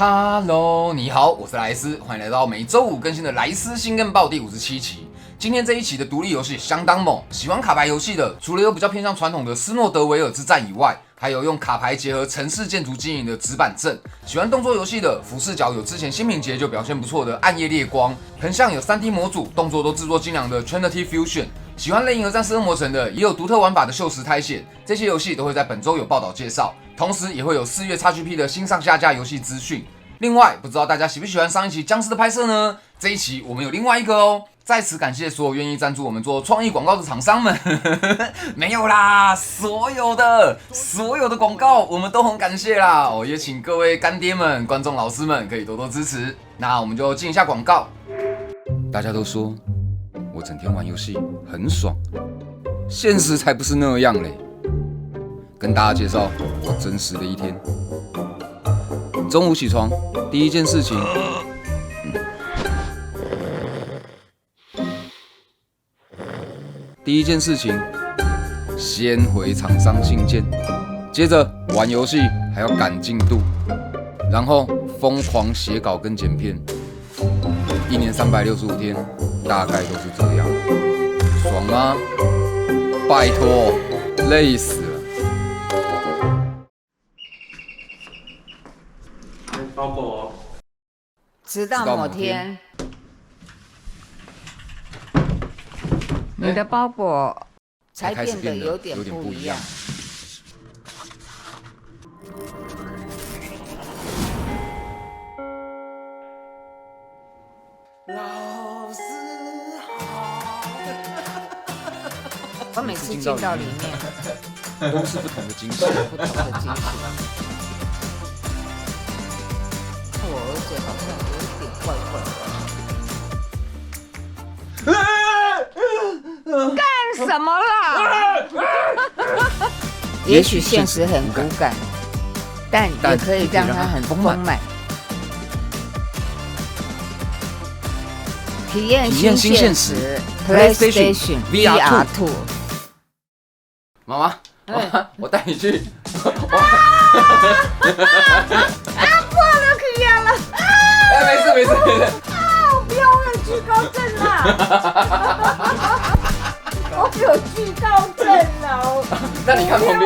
Hello， 你好，我是莱斯，欢迎来到每周五更新的莱斯新更报第57期。今天这一期的独立游戏相当猛，喜欢卡牌游戏的，除了有比较偏向传统的斯诺德维尔之战以外，还有用卡牌结合城市建筑经营的纸板阵。喜欢动作游戏的，俯视角有之前新品节就表现不错的暗夜烈光，横向有 3D 模组，动作都制作精良的 Trinity Fusion。喜欢类银河战士恶魔城的，也有独特玩法的锈蚀苔藓，这些游戏都会在本周有报道介绍，同时也会有4月 XGP 的新上下架游戏资讯。另外，不知道大家喜不喜欢上一期僵尸的拍摄呢？这一期我们有另外一个哦。在此感谢所有愿意赞助我们做创意广告的厂商们，没有啦，所有的广告我们都很感谢啦。也请各位干爹们、观众老师们可以多多支持。那我们就进一下广告。大家都说我整天玩游戏很爽，现实才不是那样嘞。跟大家介绍我真实的一天。中午起床，第一件事情，先回厂商信件，接着玩游戏还要赶进度，然后疯狂写稿跟剪片。一年365天，大概都是这样。爽吗？拜托，累死了。包裹，直到某天，你的包裹才变得有点不一样。老师好。我每次进到里面，都是不同的惊喜。我儿子好像有点怪怪的。干什么啦？也许现实很骨感，但也可以让它很丰满。体验新现实 ，PlayStation VR2。妈妈，我带你去。破了，可以了。没事。我不要有惧高症啦！我有惧高症啦！那你看旁边。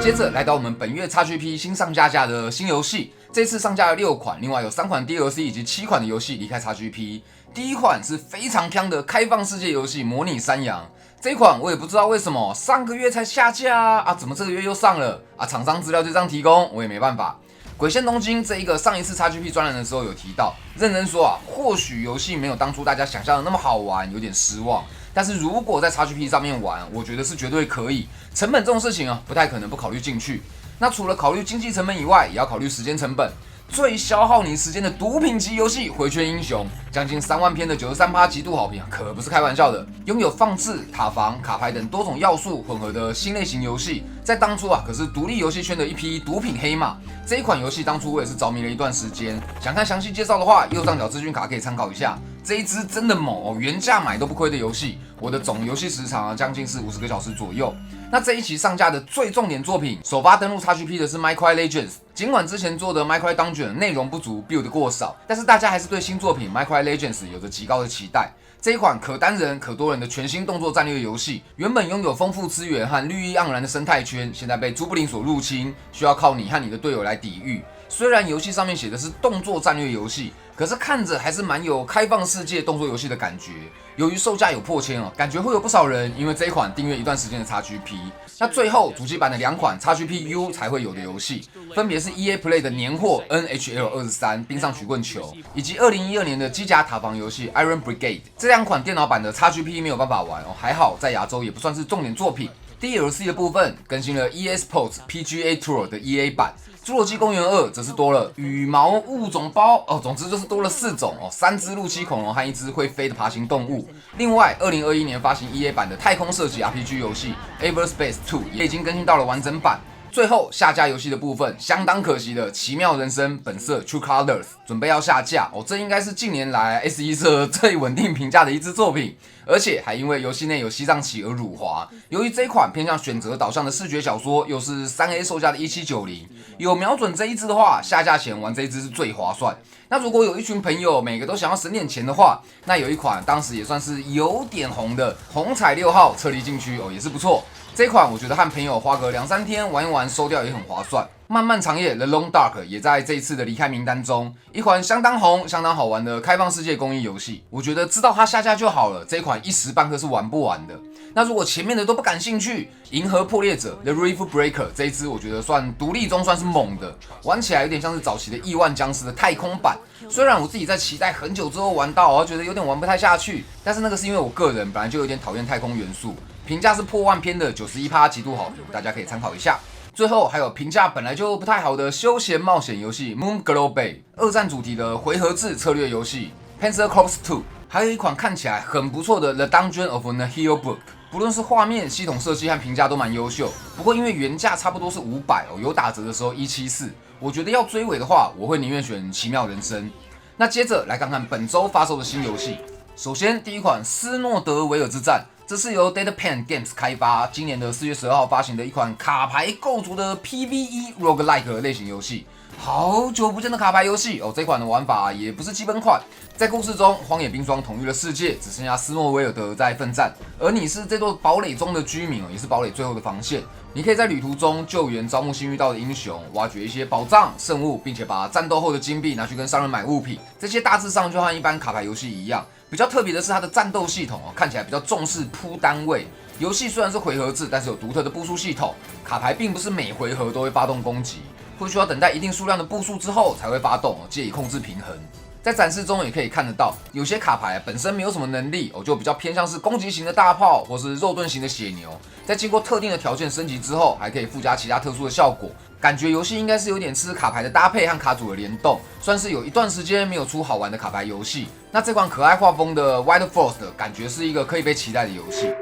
接着来到我们本月 XGP 新上架的新游戏，这次上架了6款，另外有3款 DLC 以及7款的游戏离开 XGP。第一款是非常强的开放世界游戏《模拟山羊》，这一款我也不知道为什么上个月才下架啊，怎么这个月又上了啊？厂商资料就这样提供，我也没办法。鬼线东京这一个上一次 XGP 专栏的时候有提到，认真说啊，或许游戏没有当初大家想象的那么好玩，有点失望。但是如果在 XGP 上面玩，我觉得是绝对可以。成本这种事情啊，不太可能不考虑进去。那除了考虑经济成本以外，也要考虑时间成本。最消耗你时间的毒品级游戏《回圈英雄》，将近3万篇的93%极度好评，可不是开玩笑的。拥有放置、塔防、卡牌等多种要素混合的新类型游戏，在当初啊，可是独立游戏圈的一匹毒品黑马。这一款游戏当初我也是着迷了一段时间。想看详细介绍的话，右上角资讯卡可以参考一下。这一支真的猛哦，原价买都不亏的游戏。我的总游戏时长将近是50个小时左右。那这一期上架的最重点作品，首发登陆 XGP 的是 Minecraft Legends。尽管之前做的 Minecraft Dungeon 内容不足 ，build 过少，但是大家还是对新作品 Minecraft Legends 有着极高的期待。这一款可单人可多人的全新动作战略游戏，原本拥有丰富资源和绿意盎然的生态圈，现在被朱布林所入侵，需要靠你和你的队友来抵御。虽然游戏上面写的是动作战略游戏，可是看着还是蛮有开放世界动作游戏的感觉。由于售价有破千哦，感觉会有不少人因为这一款订阅一段时间的 XGP。那最后主机版的2款 XGP U 才会有的游戏，分别是 EA Play 的年货 NHL 23冰上曲棍球，以及2012年的机甲塔防游戏 Iron Brigade。这2款电脑版的 XGP 没有办法玩哦，还好在亚洲也不算是重点作品。DLC 的部分更新了 EA Sports PGA Tour 的 EA 版，侏罗纪公园2则是多了羽毛物种包哦，总之就是多了4种哦，3只陆栖恐龙和1只会飞的爬行动物。另外，2021年发行 EA 版的太空射击 RPG 游戏 Everspace 2也已经更新到了完整版。最后下架游戏的部分，相当可惜的，《奇妙人生本色 True Colors》准备要下架这应该是近年来 SE 社最稳定评价的一支作品，而且还因为游戏内有西藏旗而辱华。由于这一款偏向选择导向的视觉小说，又是3A 售价的1790，有瞄准这一支的话，下架前玩这一支是最划算。那如果有一群朋友每个都想要省点钱的话，那有一款当时也算是有点红的红彩6号撤离禁区也是不错。这款我觉得和朋友花个2-3天玩一玩收掉也很划算。漫漫长夜 The Long Dark 也在这一次的离开名单中，一款相当红、相当好玩的开放世界公益游戏。我觉得知道它下架就好了，这款一时半刻是玩不完的。那如果前面的都不感兴趣，银河破裂者 The Reef Breaker 这一支我觉得算独立中算是猛的，玩起来有点像是早期的亿万僵尸的太空版。虽然我自己在期待很久之后玩到，我觉得有点玩不太下去，但是那个是因为我个人本来就有点讨厌太空元素。评价是破万篇的91%极度好评，大家可以参考一下。最后还有评价本来就不太好的休闲冒险游戏 Moon Glow Bay， 二战主题的回合制策略游戏 Panzer Corps 2， 还有一款看起来很不错的 The Dungeon of Nihil Book。不论是画面、系统设计和评价都蛮优秀，不过因为原价差不多是500有打折的时候174，我觉得要追尾的话，我会宁愿选奇妙人生。那接着来看看本周发售的新游戏。首先第一款斯诺德维尔之战。这是由 Deadpan Games 开发，今年的4月12号发行的一款卡牌构筑的 PVE Roguelike 类型游戏。好久不见的卡牌游戏这款的玩法也不是基本款。在故事中，荒野冰霜统一了世界，只剩下斯诺维尔德在奋战，而你是这座堡垒中的居民也是堡垒最后的防线。你可以在旅途中救援招募新遇到的英雄，挖掘一些宝藏圣物，并且把战斗后的金币拿去跟商人买物品。这些大致上就和一般卡牌游戏一样。比较特别的是它的战斗系统看起来比较重视铺单位。游戏虽然是回合制，但是有独特的步数系统。卡牌并不是每回合都会发动攻击，会需要等待一定数量的步数之后才会发动，借以控制平衡。在展示中也可以看得到，有些卡牌本身没有什么能力就比较偏向是攻击型的大炮，或是肉盾型的血牛。在经过特定的条件升级之后，还可以附加其他特殊的效果。感觉游戏应该是有点吃卡牌的搭配和卡组的联动，算是有一段时间没有出好玩的卡牌游戏。那这款可爱画风的 White Forest 感觉是一个可以被期待的游戏。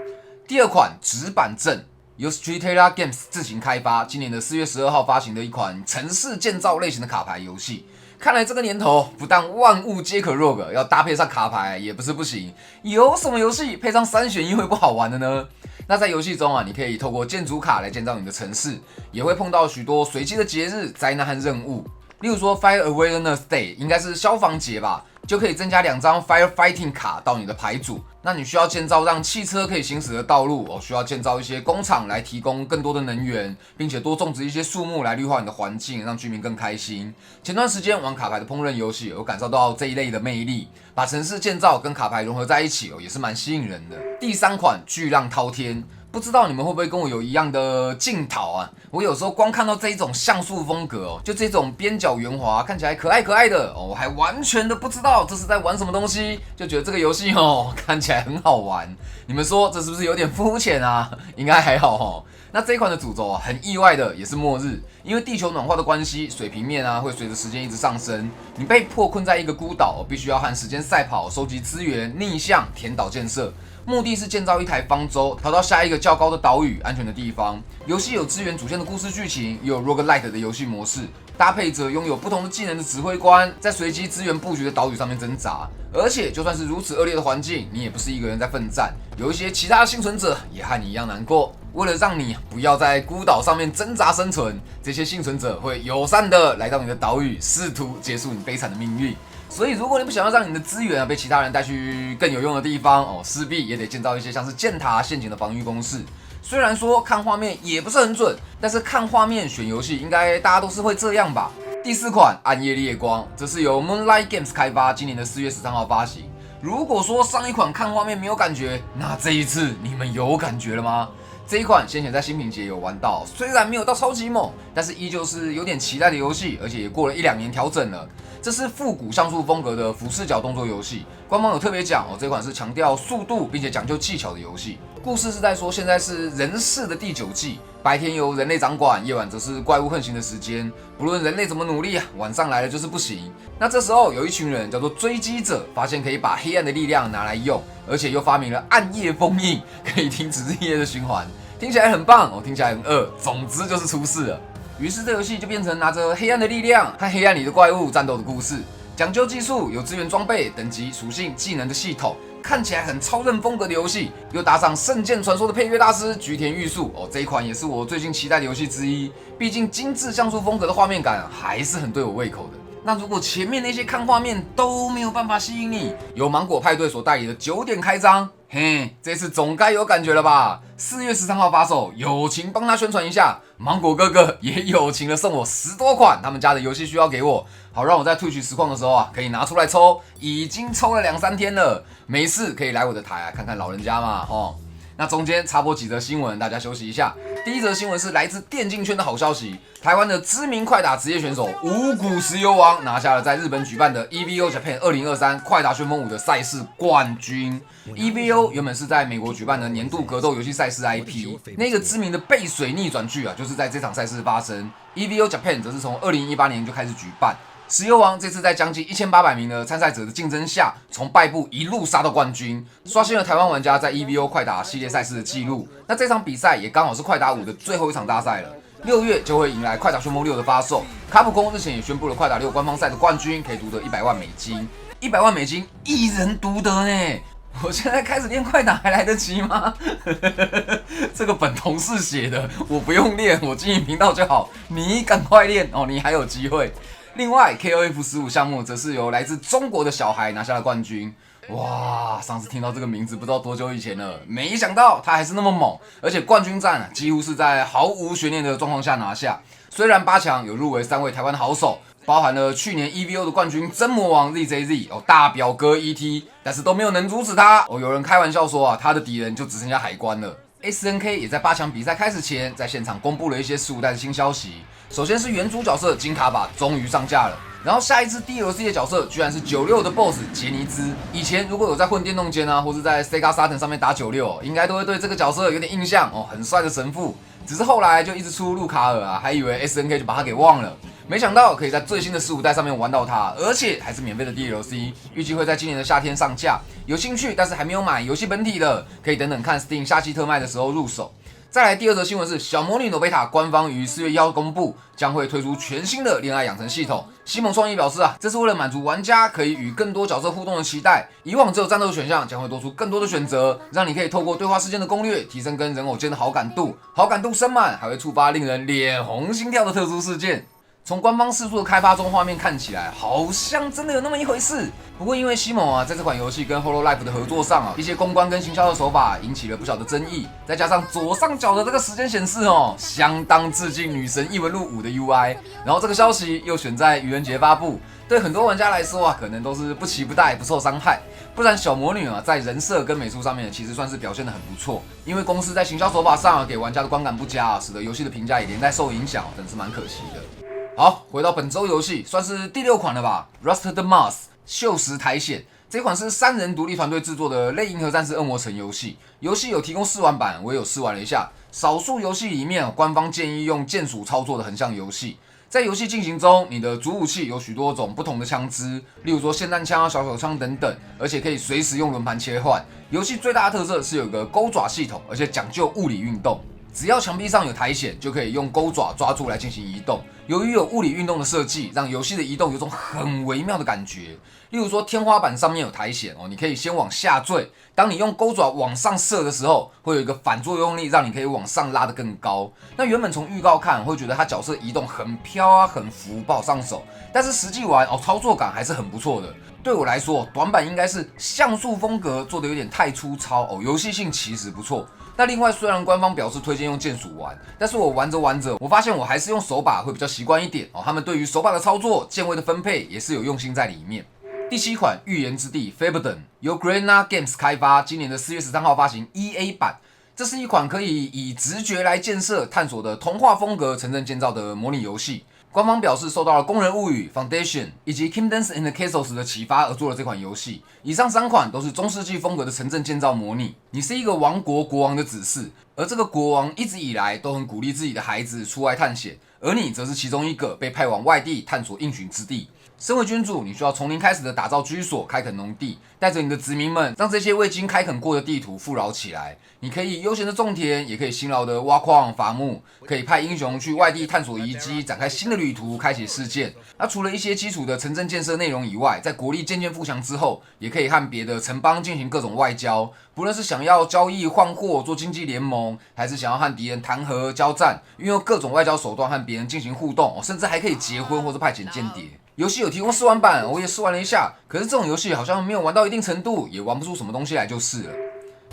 第二款纸板阵由 Streetella Games 自行开发，今年的4月12号发行的一款城市建造类型的卡牌游戏。看来这个年头不但万物皆可 rogue， 要搭配上卡牌也不是不行。有什么游戏配上3选1会不好玩的呢？那在游戏中你可以透过建筑卡来建造你的城市，也会碰到许多随机的节日、灾难和任务。例如说 Fire Awareness Day 应该是消防节吧，就可以增加2张 Firefighting 卡到你的牌组。那你需要建造让汽车可以行驶的道路需要建造一些工厂来提供更多的能源，并且多种植一些树木来绿化你的环境，让居民更开心。前段时间玩卡牌的烹饪游戏，有感受到这一类的魅力，把城市建造跟卡牌融合在一起也是蛮吸引人的。第3款巨浪滔天。不知道你们会不会跟我有一样的镜头啊？我有时候光看到这一种像素风格就这种边角圆滑，看起来可爱可爱的我还完全的不知道这是在玩什么东西，就觉得这个游戏看起来很好玩。你们说这是不是有点肤浅啊？应该还好那这一款的主轴很意外的也是末日，因为地球暖化的关系，水平面会随着时间一直上升。你被迫困在一个孤岛，必须要和时间赛跑，收集资源，逆向填岛建设。目的是建造一台方舟，逃到下一个较高的岛屿安全的地方。游戏有支援主线的故事剧情，也有 roguelike 的游戏模式，搭配着拥有不同的技能的指挥官，在随机资源布局的岛屿上面挣扎。而且就算是如此恶劣的环境，你也不是一个人在奋战，有一些其他的幸存者也和你一样难过。为了让你不要在孤岛上面挣扎生存，这些幸存者会友善的来到你的岛屿，试图结束你悲惨的命运。所以如果你不想要让你的资源被其他人带去更有用的地方势必也得建造一些像是箭塔、陷阱的防御工事。虽然说看画面也不是很准，但是看画面选游戏应该大家都是会这样吧。第4款暗夜烈光，这是由 Moonlight Games 开发，今年的4月13号发行。如果说上一款看画面没有感觉，那这一次你们有感觉了吗？这一款先前在新品节有玩到，虽然没有到超级猛，但是依旧是有点期待的游戏，而且也过了1-2年调整了。这是复古像素风格的俯视角动作游戏，官方有特别讲这款是强调速度并且讲究技巧的游戏。故事是在说现在是人世的第9季，白天由人类掌管，夜晚则是怪物横行的时间。不论人类怎么努力晚上来了就是不行。那这时候有一群人叫做追击者，发现可以把黑暗的力量拿来用，而且又发明了暗夜封印，可以停止日夜的循环。听起来很棒哦，听起来很恶，总之就是出事了。于是这游戏就变成拿着黑暗的力量和黑暗里的怪物战斗的故事，讲究技术，有资源装备、等级、属性、技能的系统，看起来很超人风格的游戏，又搭上《圣剑传说》的配乐大师菊田玉树哦，这一款也是我最近期待的游戏之一。毕竟精致像素风格的画面感还是很对我胃口的。那如果前面那些看画面都没有办法吸引你，由芒果派对所代理的9点开张，嘿，这次总该有感觉了吧？4月13号发售，友情帮他宣传一下。芒果哥哥也友情的送我10多款他们家的游戏需要给我，好让我在Twitch实况的时候可以拿出来抽。已经抽了2-3天了，没事可以来我的台看看老人家嘛，那中间插播几则新闻，大家休息一下。第一则新闻是来自电竞圈的好消息，台湾的知名快打职业选手五谷石油王拿下了在日本举办的 EVO Japan 2023快打旋风5的赛事冠军。EVO 原本是在美国举办的年度格斗游戏赛事 IP， 那个知名的背水逆转剧就是在这场赛事发生。EVO Japan 则是从2018年就开始举办。石油王这次在将近1800名的参赛者的竞争下，从败部一路杀到冠军，刷新了台湾玩家在 EVO 快打系列赛事的记录。那这场比赛也刚好是快打5的最后一场大赛了，6月就会迎来快打旋风6的发售。卡普空日前也宣布了快打6官方赛的冠军可以独得100万美金，100万美金一人独得呢。我现在开始练快打还来得及吗？这个本同事写的，我不用练，我经营频道就好。你赶快练哦，你还有机会。另外 KOF 15项目则是由来自中国的小孩拿下了冠军。哇，上次听到这个名字不知道多久以前了，没想到他还是那么猛，而且冠军战几乎是在毫无悬念的状况下拿下。虽然8强有入围3位台湾的好手，包含了去年 EVO 的冠军真魔王 ZJZ 大表哥 ET， 但是都没有能阻止他有人开玩笑说他的敌人就只剩下海关了。SNK 也在8强比赛开始前，在现场公布了一些15代的新消息。首先是原主角色金卡巴终于上架了，然后下一支 DLC 的角色居然是96的 BOSS 杰尼兹。以前如果有在混电动间或是在 Sega Saturn 上面打96，应该都会对这个角色有点印象很帅的神父。只是后来就一直出路卡尔还以为 SNK 就把他给忘了。没想到可以在最新的15代上面玩到它，而且还是免费的 DLC， 预计会在今年的夏天上架。有兴趣但是还没有买游戏本体的，可以等等看 Steam 夏季特卖的时候入手。再来第二则新闻是小魔女诺贝塔官方于4月1号公布，将会推出全新的恋爱养成系统。西蒙创意表示这是为了满足玩家可以与更多角色互动的期待。以往只有战斗选项，将会多出更多的选择，让你可以透过对话事件的攻略，提升跟人偶间的好感度。好感度升满，还会触发令人脸红心跳的特殊事件。从官方释出的开发中画面看起来，好像真的有那么一回事。不过因为西蒙在这款游戏跟 Hololive 的合作上一些公关跟行销的手法引起了不小的争议。再加上左上角的这个时间显示相当致敬女神异闻录5的 UI， 然后这个消息又选在愚人节发布，对很多玩家来说可能都是不期不待，不受伤害。不然小魔女在人设跟美术上面其实算是表现得很不错，因为公司在行销手法上给玩家的观感不佳使得游戏的评价也连带受影响，真是蛮可惜的。好，回到本周游戏，算是第6款了吧 ，Rusted Moss 锈蚀苔藓。这款是3人独立团队制作的类银河战士恶魔城游戏，游戏有提供试玩版，我也有试玩了一下。少数游戏里面，官方建议用键鼠操作的横向游戏。在游戏进行中，你的主武器有许多种不同的枪支，例如说霰弹枪小手枪等等，而且可以随时用轮盘切换。游戏最大的特色是有个钩爪系统，而且讲究物理运动。只要墙壁上有苔藓，就可以用钩爪抓住来进行移动。由于有物理运动的设计，让游戏的移动有种很微妙的感觉。例如说，天花板上面有苔藓你可以先往下坠。当你用钩爪往上射的时候，会有一个反作用力，让你可以往上拉得更高。那原本从预告看，会觉得它角色移动很飘很浮，不好上手。但是实际玩操作感还是很不错的。对我来说，短板应该是像素风格做得有点太粗糙游戏性其实不错。那另外，虽然官方表示推荐用键鼠玩，但是我玩着玩着，我发现我还是用手把会比较习惯一点他们对于手把的操作、键位的分配也是有用心在里面。第7款预言之地 Fabledon 由 Granna Games 开发，今年的4月13号发行 EA 版。这是一款可以以直觉来建设、探索的童话风格城镇建造的模拟游戏。官方表示受到了《工人物语》Foundation 以及 Kingdoms and Castles 的启发而做了这款游戏。以上3款都是中世纪风格的城镇建造模拟。你是一个王国国王的子嗣，而这个国王一直以来都很鼓励自己的孩子出外探险，而你则是其中一个被派往外地探索应许之地。身为君主，你需要从零开始的打造居所、开垦农地，带着你的子民们，让这些未经开垦过的地土富饶起来。你可以悠闲的种田，也可以辛劳的挖矿伐木，可以派英雄去外地探索遗迹，展开新的旅途，开启世界。那除了一些基础的城镇建设内容以外，在国力渐渐富强之后，也可以和别的城邦进行各种外交，不论是想要交易换货、做经济联盟，还是想要和敌人谈和交战，运用各种外交手段和别人进行互动，甚至还可以结婚或是派遣间谍。游戏有提供试玩版，我也试玩了一下，可是这种游戏好像没有玩到一定程度，也玩不出什么东西来就是了。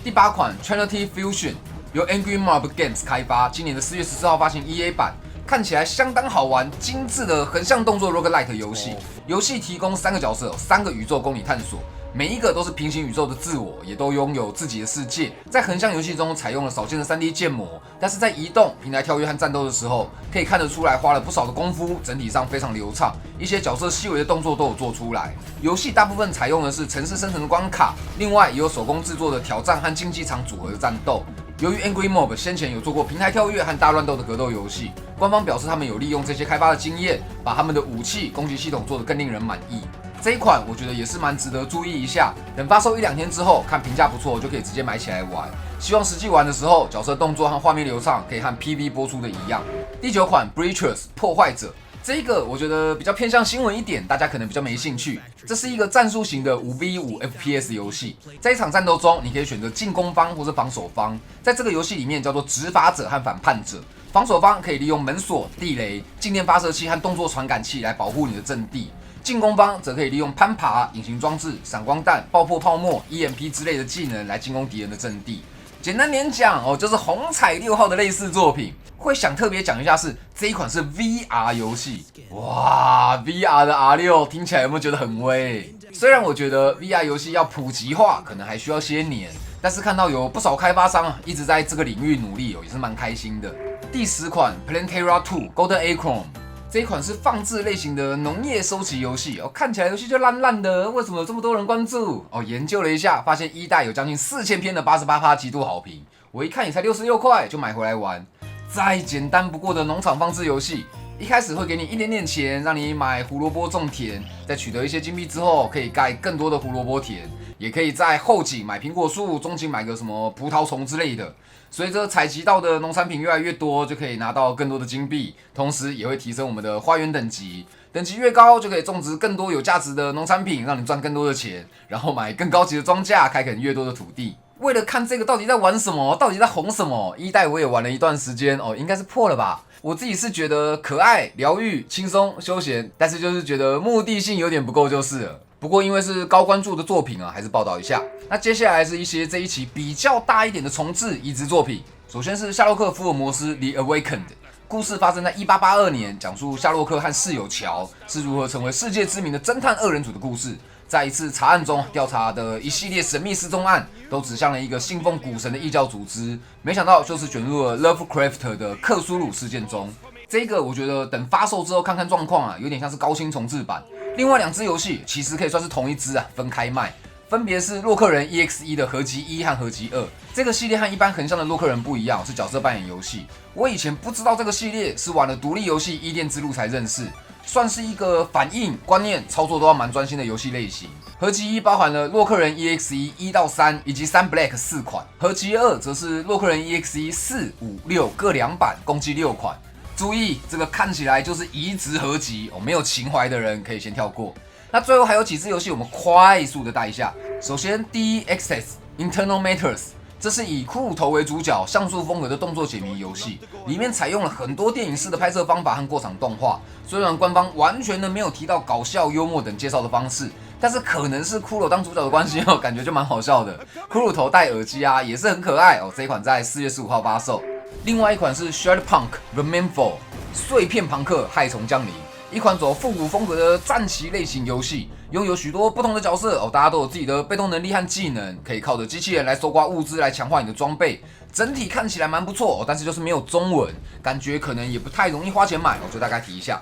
第8款 Trinity Fusion 由 Angry Mob Games 开发，今年的4月14号发行 EA 版，看起来相当好玩，精致的横向动作 roguelite 游戏。游戏提供3个角色，3个宇宙供你探索。每一个都是平行宇宙的自我，也都拥有自己的世界。在横向游戏中采用了少见的 3D 建模，但是在移动、平台跳跃和战斗的时候，可以看得出来花了不少的功夫，整体上非常流畅。一些角色细微的动作都有做出来。游戏大部分采用的是城市生成的关卡，另外也有手工制作的挑战和竞技场组合的战斗。由于 Angry Mob 先前有做过平台跳跃和大乱斗的格斗游戏，官方表示他们有利用这些开发的经验，把他们的武器、攻击系统做得更令人满意。这一款我觉得也是蛮值得注意一下，等发售1-2天之后，看评价不错就可以直接买起来玩。希望实际玩的时候，角色动作和画面流畅，可以和 PV 播出的一样。第9款 Breachers 破坏者，这个我觉得比较偏向新闻一点，大家可能比较没兴趣。这是一个战术型的5v5 FPS 游戏，在一场战斗中，你可以选择进攻方或是防守方。在这个游戏里面叫做执法者和反叛者。防守方可以利用门锁、地雷、静电发射器和动作传感器来保护你的阵地。进攻方则可以利用攀爬、隐形装置、闪光弹、爆破泡沫、EMP 之类的技能来进攻敌人的阵地。简单点讲就是红彩6号的类似作品。会想特别讲一下是这一款是 VR 游戏，哇 ，VR 的 R6听起来有没有觉得很威？虽然我觉得 VR 游戏要普及化可能还需要些年，但是看到有不少开发商一直在这个领域努力也是蛮开心的。第10款 Plantera 2 Golden Acorn。这一款是放置类型的农业收集游戏看起来游戏就烂烂的，为什么有这么多人关注？研究了一下，发现1代有将近4000篇的88%极度好评，我一看也才66块就买回来玩。再简单不过的农场放置游戏，一开始会给你一点点钱，让你买胡萝卜种田，在取得一些金币之后，可以盖更多的胡萝卜田，也可以在后景买苹果树，中景买个什么葡萄虫之类的。随着采集到的农产品越来越多，就可以拿到更多的金币，同时也会提升我们的花园等级。等级越高，就可以种植更多有价值的农产品，让你赚更多的钱，然后买更高级的庄稼，开垦越多的土地。为了看这个到底在玩什么，到底在红什么，1代我也玩了一段时间应该是破了吧。我自己是觉得可爱、疗愈、轻松、休闲，但是就是觉得目的性有点不够就是了。不过因为是高关注的作品还是报道一下。那接下来是一些这一期比较大一点的重置移植作品。首先是夏洛克·福尔摩斯 The Awakened， 故事发生在1882年，讲述夏洛克和室友乔是如何成为世界知名的侦探2人组的故事。在一次查案中，调查的一系列神秘失踪案都指向了一个信奉古神的异教组织，没想到就是卷入了 Lovecraft 的克苏鲁事件中。这个我觉得等发售之后看看状况有点像是高清重置版。另外2支游戏其实可以算是同一支分开卖，分别是洛克人 EXE 的合集1和合集2。这个系列和一般横向的洛克人不一样，是角色扮演游戏。我以前不知道这个系列，是玩了独立游戏《伊甸之路》才认识，算是一个反应、观念、操作都要蛮专心的游戏类型。合集1包含了洛克人 EXE 1到3以及3 Black 4款，合集2则是洛克人 EXE 4、5、6各2版，共计6款。注意，这个看起来就是移植合集没有情怀的人可以先跳过。那最后还有几支游戏我们快速的带一下。首先 DXS Internal Matters， 这是以骷髅头为主角像素风格的动作解谜游戏，里面采用了很多电影式的拍摄方法和过场动画。虽然官方完全的没有提到搞笑、幽默等介绍的方式，但是可能是骷髅当主角的关系感觉就蛮好笑的。骷髅头戴耳机也是很可爱这一款在4月15号发售。另外一款是 Shred Punk The Manfall 碎片朋克害虫降临，一款走复古风格的战棋类型游戏，拥有许多不同的角色大家都有自己的被动能力和技能，可以靠着机器人来搜刮物资来强化你的装备。整体看起来蛮不错但是就是没有中文，感觉可能也不太容易花钱买就大概提一下。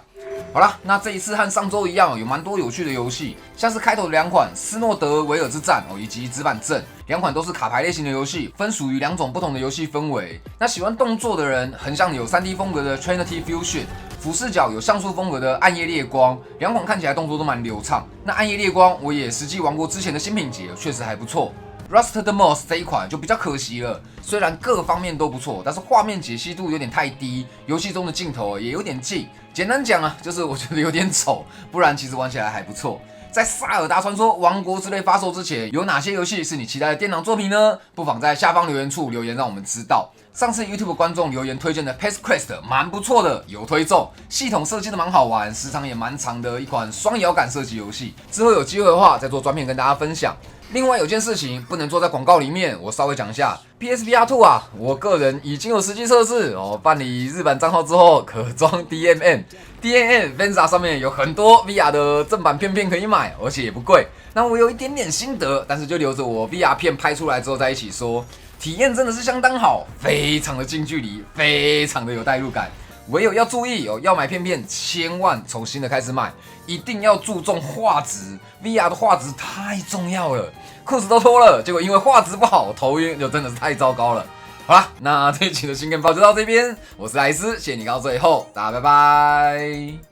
好啦，那这一次和上周一样，有蛮多有趣的游戏，像是开头的2款《斯诺德维尔之战》以及《纸板阵》，2款都是卡牌类型的游戏，分属于2种不同的游戏氛围。那喜欢动作的人，横向有 3D 风格的 Trinity Fusion， 俯视角有像素风格的暗夜烈光，2款看起来动作都蛮流畅。那暗夜烈光我也实际玩过之前的新品节，确实还不错。Rust the Moss 这一款就比较可惜了，虽然各方面都不错，但是画面解析度有点太低，游戏中的镜头也有点近。简单讲啊，就是我觉得有点丑，不然其实玩起来还不错。在萨尔达传说王国之泪发售之前，有哪些游戏是你期待的电脑作品呢？不妨在下方留言处留言让我们知道。上次 YouTube 观众留言推荐的 Pace Quest 蛮不错的，有推中，系统设计的蛮好玩，时长也蛮长的一款双摇杆射击游戏。之后有机会的话再做专片跟大家分享。另外有件事情不能做在广告里面，我稍微讲一下 PSVR 2啊，我个人已经有实际测试办理日版账号之后可装 DMM Venza 上面有很多 VR 的正版片可以买，而且也不贵。那我有一点点心得，但是就留着我 VR 片拍出来之后再一起说。体验真的是相当好，非常的近距离，非常的有代入感。唯有要注意要买片千万从新的开始买，一定要注重画质 ，VR 的画质太重要了。裤子都脱了，结果因为画质不好，头晕就真的是太糟糕了。好啦，那这一期的新跟报就到这边，我是莱斯，谢谢你看到最后，大家拜拜。